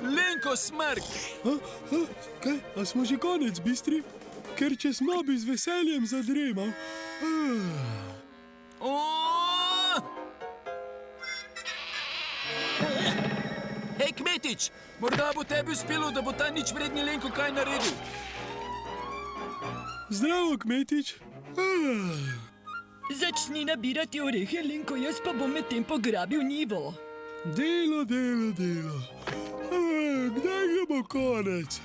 Lenko Smrk! Kaj, a smo že konec, Bistri? Ker če smo, bi z veseljem zadremal. Hej, Kmetič, morda bo tebi uspelo, da bo ta nič vredni Lenko kaj naredil. Zdravo, Kmetič. Začni nabirati orehe, Lenko, jaz pa bom medtem pograbil njivo. Delo. Kdaj ga bo konec?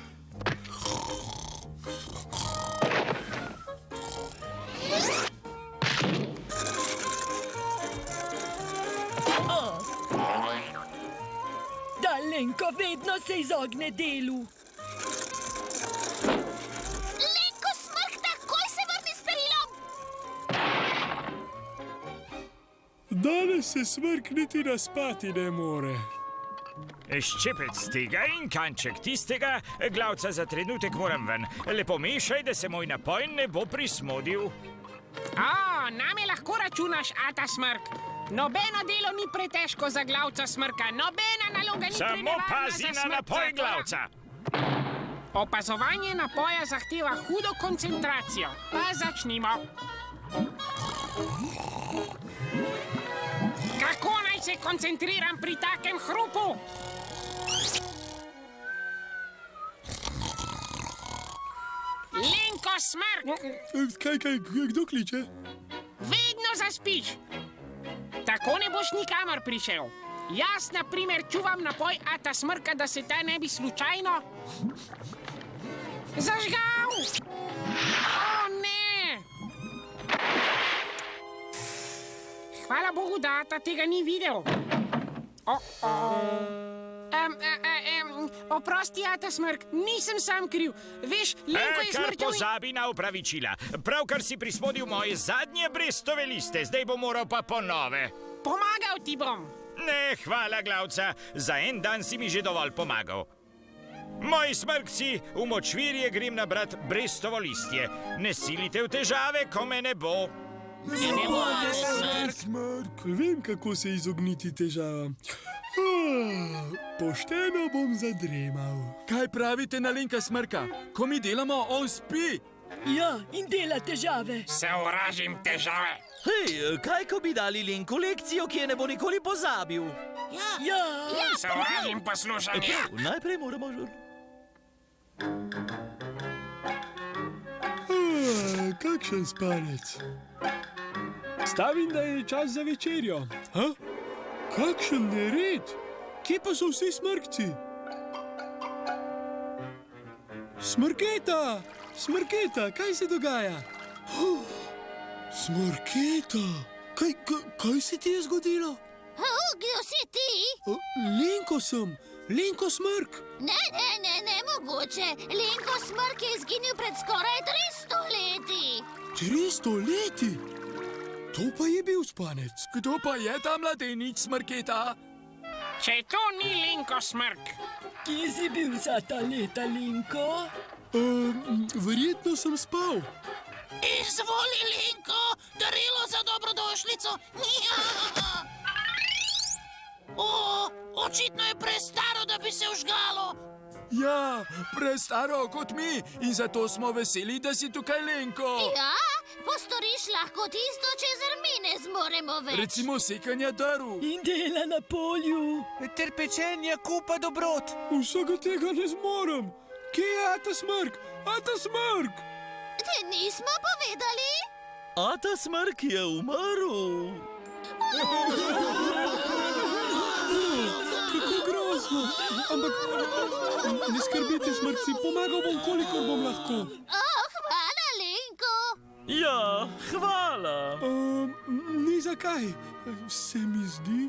Da, Lenko vedno se izogne delu. Lenko Smrk, takoj se vrni s perilom! Danes se Smrk niti naspati ne more. Ščepec tega in kanček tistega, glavca za trenutek moram ven. Lepo mešaj, da se moj napoj ne bo prismodil. Name lahko računaš, Ata Smrk. Nobeno delo ni pretežko za glavca Smrka, nobena naloga ni Samo prenevarna pazi za na Smrka. napoj glavca. Opazovanje napoja zahteva hudo koncentracijo. Pa začnimo. Kako naj se koncentriram pri takem hrupu? Lenko Smrk, Kaj, kdo kliče? vedno zaspiš. Tako ne boš nikamor prišel. Jaz, na primer, čuvam napoj Ata Smrka, da se ta ne bi slučajno zažgal. O, ne! Hvala Bogu, da Ata tega ni videl. Oprosti, Ata Smrk, nisem sam kriv. Veš, Lenko je Kar smrtel in... pozabi na opravičila. Pravkar si prismodil moje zadnje brestove liste, zdaj bo moral pa po nove. Pomagal ti bom. Ne, hvala, glavca. Za en dan si mi že dovolj pomagal. Moji smrkci, v močvirje grem nabrat brestovo listje. Ne silite v težave, ko me ne bo. Smrk, vem, kako se izogniti težavam. Pošteno bom zadremal. Kaj pravite na Lenka Smrka? Ko mi delamo, on spi. Ja, in dela težave. Se uražim težave. Hej, kaj ko bi dali Lenku lekcijo, ki je ne bo nikoli pozabil? Ja. Se uražim poslušanje. Najprej moramo žur. Kakšen spanec. Stavim, da je čas za večerjo. Kakšen nered. Kje pa so vsi smrkci? Smrketa, kaj se dogaja? Smrketa, kaj se ti je zgodilo? Kdo si ti? Lenko sem, Lenko Smrk. Ne mogoče. Lenko Smrk je izginil pred skoraj 300 leti. 300 leti? To pa je bil spanec. Kdo pa je ta mladenič, Smrketa? Če to ni Lenko Smrk. Kje si bil za ta leta, Lenko? Verjetno sem spal. Izvoli, Lenko, darilo za dobrodošlico. Očitno je prestaro, da bi se vžgalo. Ja, prestaro kot mi in zato smo veseli, da si tukaj, Lenko. Ja, postoriš lahko tisto, česar mi ne zmoremo več. Recimo sekanja drv. In dela na polju. Ter pečenja kupa dobrot. Vsega tega ne zmorem. Kje je Ata Smrk? Ata Smrk! Te nismo povedali? Ata Smrk je umrl. Kako grozno. Ampak ne skrbite, smrkci, pomagal bom, kolikor bom lahko. Hvala, Lenko. Ja, hvala. Ni zakaj, se mi zdi.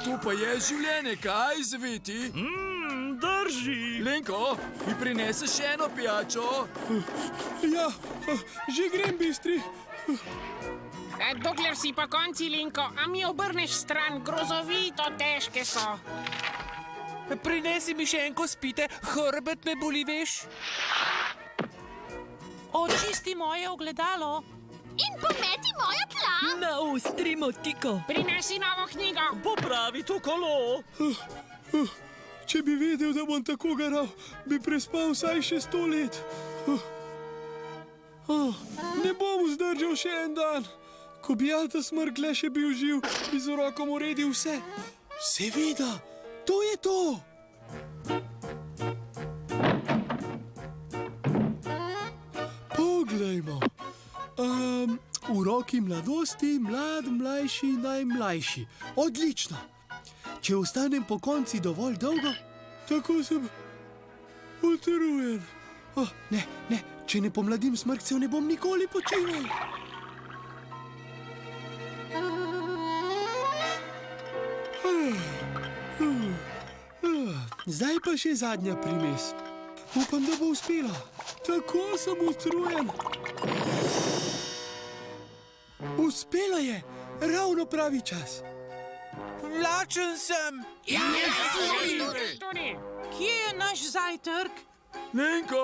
To pa je življenje, kaj zveti? Drži. Lenko, mi prineseš še eno pijačo? Ja, že grem, Bistri. Dokler si pa konci, Lenko, a mi obrneš stran, grozovito težke so. Prinesi mi še enko spite, hrbet me boli, veš. Očisti moje ogledalo. in pometi moja tla. Naostri motiko. Prinesi novo knjigo. Popravi to kolo. Če bi vedel, da bom tako garal, bi prespal vsaj še 100 let. Ne bom vzdržal še en dan. Ko bi Ata Smrk le še bil živ, bi z rokom uredil vse. Seveda, to je to. Poglejmo. V roki mladosti, mlad, mlajši, najmlajši. Odlično. Če ostanem po konci dovolj dolgo, tako sem utrujen. Ne, če ne pomladim smrkcev, ne bom nikoli počival. Zdaj pa še zadnja primesi. Upam, da bo uspela. Tako sem utrujen. Uspela je, ravno pravi čas. Lačen sem. Tudi. Kje je naš zajtrk? Lenko!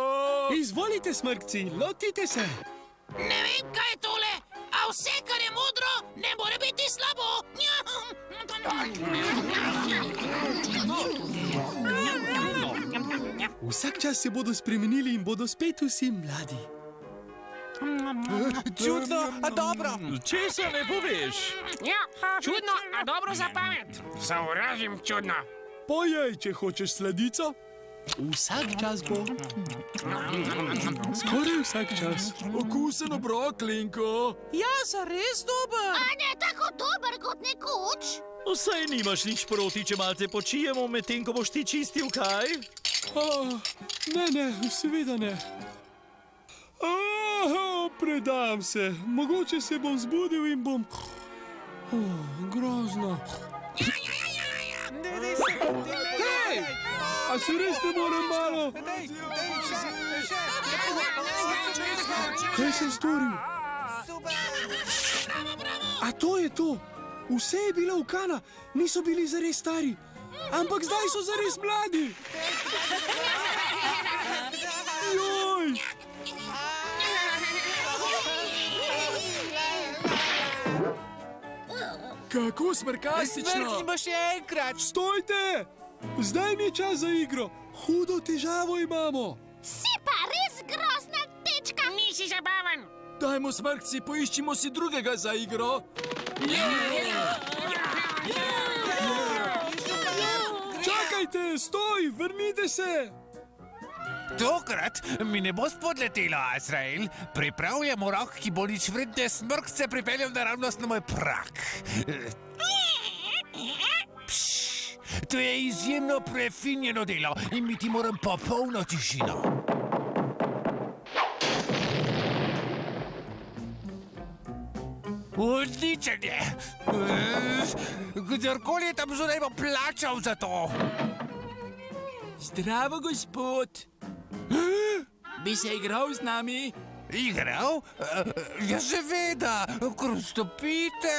Izvolite, smrkci, lotite se. Ne vem, kaj je tole, a vse, kar je modro, ne more biti slabo. Vsak čas se bodo spremenili in bodo spet vsi mladi. Čudno, a dobro. Česa ne poveš? Ja, čudno, a dobro za pamet. Sovražim čudno. Pojej, če hočeš sladico. Vsak čas bo. Skoraj vsak čas. Okusen obrok, Lenko. Ja, zares dober. A ne tako dober kot nekoč. Vsaj nimaš nič proti, če malce počijemo, medtem ko boš ti čistil, kaj? Ne, seveda ne. Predam se. Mogoče se bom zbudil in bom... Grozno. Hej! A se res ne morem malo? Kaj sem storil? A to je to? Vse je bilo ukana, niso bili zares stari, ampak zdaj so zares mladi. Joj! Kako smrkastično! Smrknimo še enkrat. Stojte! Zdaj ni čas za igro. Hudo težavo imamo. Si pa res grozna tečka. Nisi zabaven. Dajmo, smrkci, poiščimo si drugega za igro. Čakajte, stoj, vrnite se. Tokrat mi ne bo spodletelo, Azrael. Pripravljamo rok, ki bo nič vredne smrkce pripeljal naravnost na moj prak. To je izjemno prefinjeno delo in mi ti moram popolno tišino. Odličen je. Kdorkoli je tam zunaj bo plačal za to. Zdravo, gospod. Bi se igral z nami? Igral? Ja, seveda. Kar vstopite.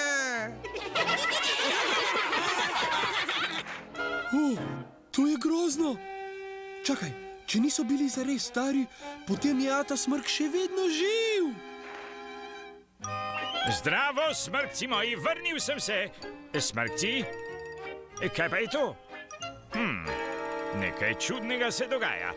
To je grozno. Čakaj, če niso bili zares stari, potem je Ata Smrk še vedno živ. Zdravo, smrkci moji, vrnil sem se. Smrkci? Kaj pa je to? Nekaj čudnega se dogaja.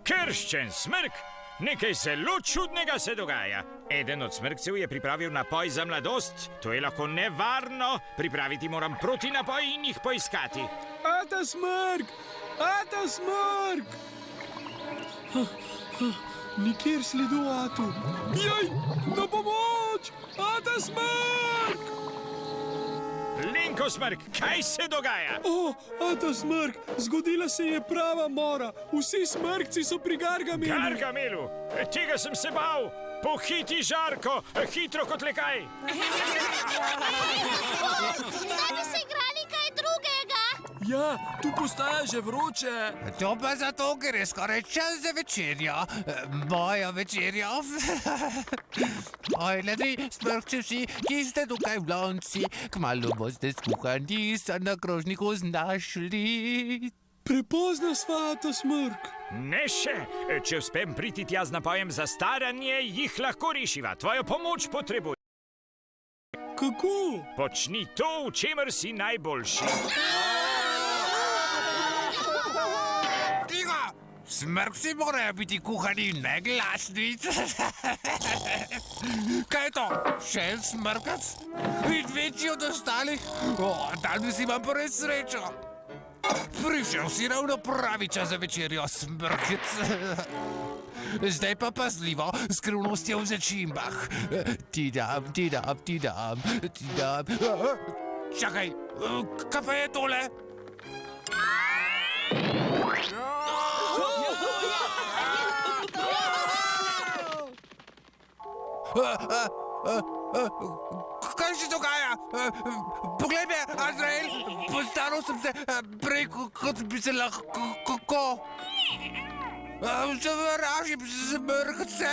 Krščen smrk! Nekaj zelo čudnega se dogaja. Eden od smrkcev je pripravil napoj za mladost. To je lahko nevarno. Pripraviti moram proti napoj in jih poiskati. Ata Smrk! Ata Smrk! Nikjer sledu Atu. Joj, na pomoč! Ata Smrk! Lenko Smrk, kaj se dogaja? Ata Smrk, zgodila se je prava mora. Vsi smrkci so pri Gargamelu. Gargamelu? Tega sem se bal. Pohiti, Žarko, hitro kot le kaj. Zdaj bi se igrali kaj drugega. Ja, tu postaja že vroče. To pa zato, ker je skoraj čas za večerjo. Mojo večerjo. Oj, ledvi, smrkci vsi, ki ste tukaj v lonci, kmalu boste skuhani, se na krožniku znašli. Prepozna sva, ata smrk. Ne še. Če uspem priti tja z napojem za staranje, jih lahko rešiva. Tvojo pomoč potrebujem. Kako? Počni to, v čemer si najboljši. Tiho! Smrkci morajo biti kuhani neglasni. Kaj je to? Še en smrkac? In večji od ostalih? Danes imam pa res srečo. Prišel si ravno pravi čas za večerjo, smrkec. Zdaj pa pazljivo, skrivnostjo v začimbah. Tidam. Čakaj, kaj pa je tole? Kaj se dogaja? Poglej me, Azrael, postaral sem se prej, kot bi se lahko. Zavražim smrkce,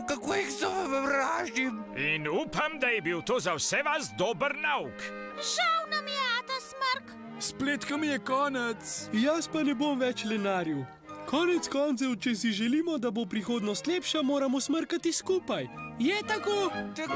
kako jih zavražim? In upam, da je bil to za vse vas dober nauk. Žal nam je, ata smrk. S pletkami je konec. Jaz pa ne bom več lenaril. Konec koncev, če si želimo, da bo prihodnost lepša, moramo smrkati skupaj. Je tako? Tako.